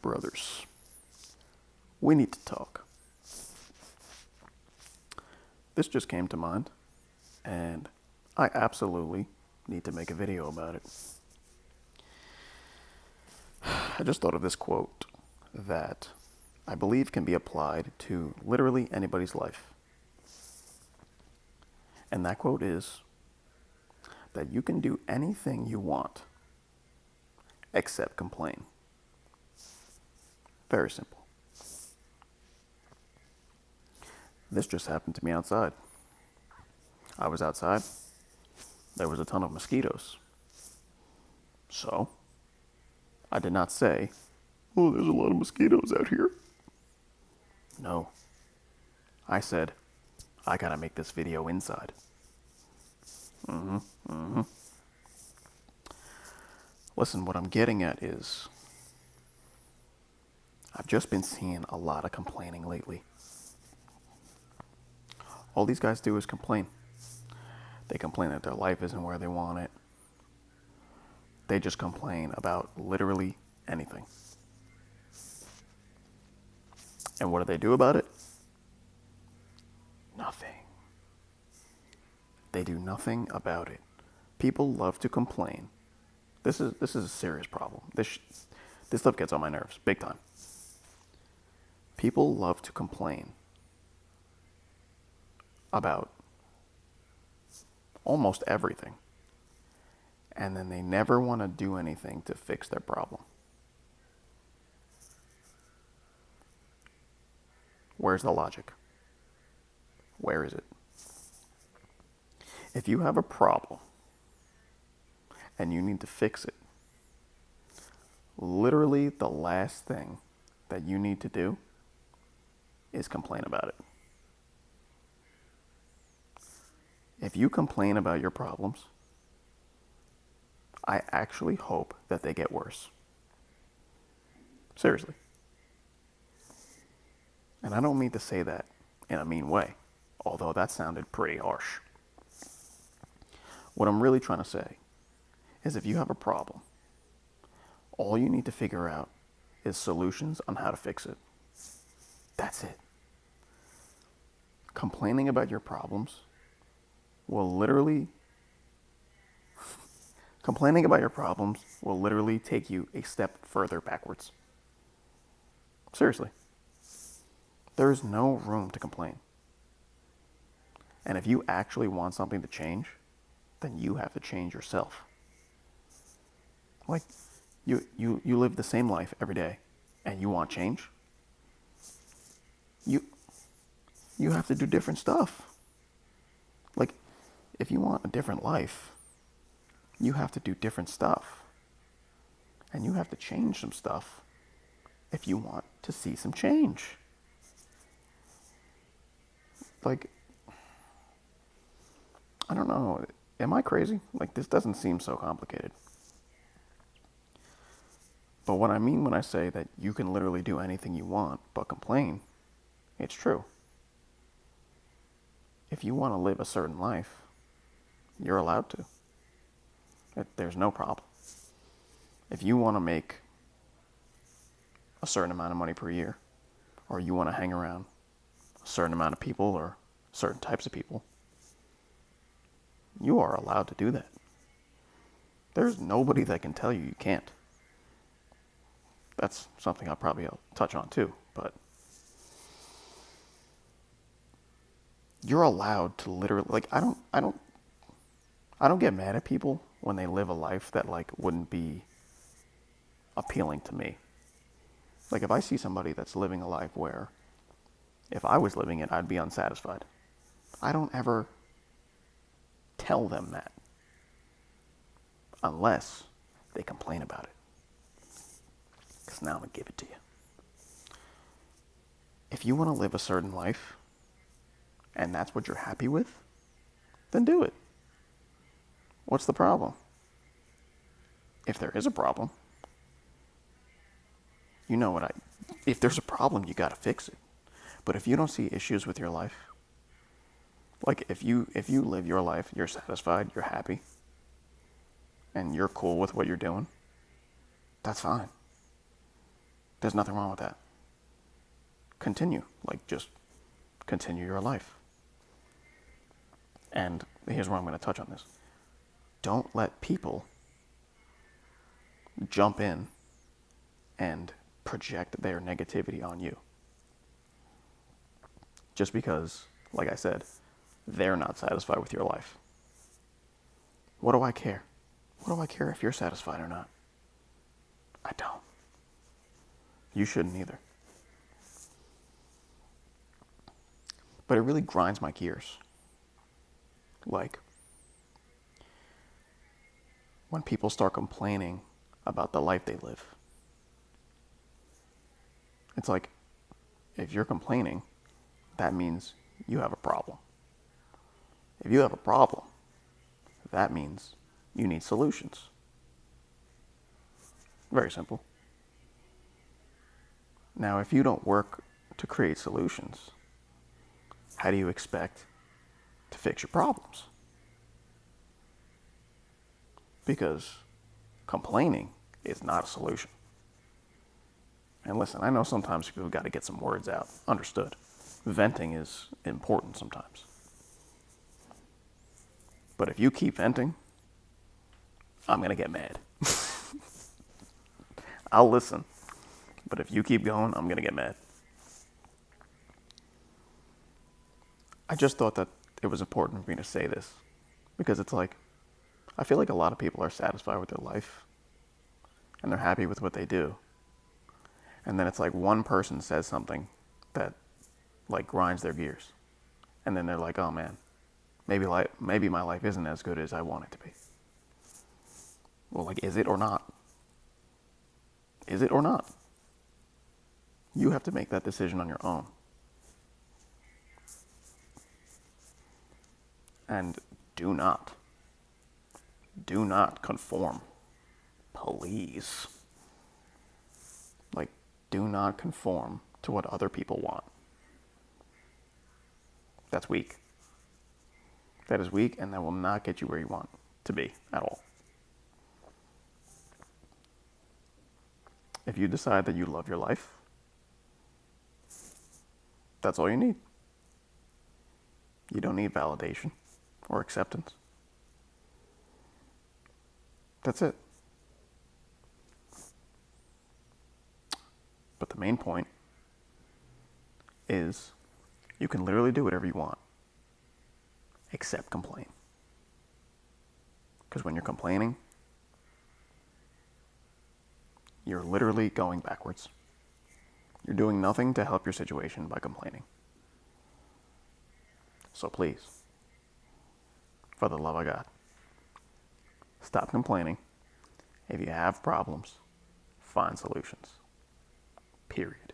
Brothers, we need to talk. This just came to mind, and I absolutely need to make a video about it. I just thought of this quote that I believe can be applied to literally anybody's life. And that quote is that you can do anything you want except complain. Very simple. This just happened to me outside. I was outside. There was a ton of mosquitoes. So, I did not say, "Oh, there's a lot of mosquitoes out here." No. I said, I gotta make this video inside. Listen, what I'm getting at is, I've just been seeing a lot of complaining lately. All these guys do is complain. They complain that their life isn't where they want it. They just complain about literally anything. And what do they do about it? Nothing. They do nothing about it. People love to complain. This is a serious problem. This stuff gets on my nerves, big time. People love to complain about almost everything. And then they never want to do anything to fix their problem. Where's the logic? Where is it? If you have a problem and you need to fix it, literally the last thing that you need to do is complain about it. If you complain about your problems, I actually hope that they get worse. Seriously. And I don't mean to say that in a mean way, although that sounded pretty harsh. What I'm really trying to say is if you have a problem, all you need to figure out is solutions on how to fix it. That's it. Complaining about your problems will literally take you a step further backwards. Seriously. There is no room to complain. And if you actually want something to change, then you have to change yourself. Like, you live the same life every day, and you want change? You have to do different stuff. Like, if you want a different life, you have to do different stuff. And you have to change some stuff if you want to see some change. Like, I don't know. Am I crazy? Like, this doesn't seem so complicated. But what I mean when I say that you can literally do anything you want but complain, it's true. If you want to live a certain life, you're allowed to. There's no problem. If you want to make a certain amount of money per year, or you want to hang around a certain amount of people or certain types of people, you are allowed to do that. There's nobody that can tell you you can't. That's something I'll touch on too, but you're allowed to literally, like, I don't get mad at people when they live a life that, like, wouldn't be appealing to me. Like, if I see somebody that's living a life where if I was living it, I'd be unsatisfied, I don't ever tell them that unless they complain about it. Because now I'm going to give it to you. If you want to live a certain life and that's what you're happy with, then do it. What's the problem? If there is a problem, if there's a problem, you got to fix it. But if you don't see issues with your life, like if you live your life, you're satisfied, you're happy, and you're cool with what you're doing, that's fine. There's nothing wrong with that. Continue. Like, just continue your life. And here's where I'm going to touch on this. Don't let people jump in and project their negativity on you. Just because, like I said, they're not satisfied with your life. What do I care? What do I care if you're satisfied or not? I don't. You shouldn't either. But it really grinds my gears. Like, when people start complaining about the life they live. It's like, if you're complaining, that means you have a problem. If you have a problem, that means you need solutions. Very simple. Now, if you don't work to create solutions, how do you expect to fix your problems? Because complaining is not a solution. And listen, I know sometimes people got to get some words out. Understood. Venting is important sometimes. But if you keep venting, I'm going to get mad. I'll listen. But if you keep going, I'm going to get mad. I just thought that it was important for me to say this. Because it's like, I feel like a lot of people are satisfied with their life. And they're happy with what they do. And then it's like one person says something that like grinds their gears. And then they're like, oh man, maybe my life isn't as good as I want it to be. Well, like, is it or not? Is it or not? You have to make that decision on your own. And do not conform. Please. Like, do not conform to what other people want. That's weak. That is weak, and that will not get you where you want to be at all. If you decide that you love your life, that's all you need. You don't need validation or acceptance. That's it. But the main point is you can literally do whatever you want except complain. Because when you're complaining, you're literally going backwards. You're doing nothing to help your situation by complaining. So please, for the love of God, stop complaining. If you have problems, find solutions. Period.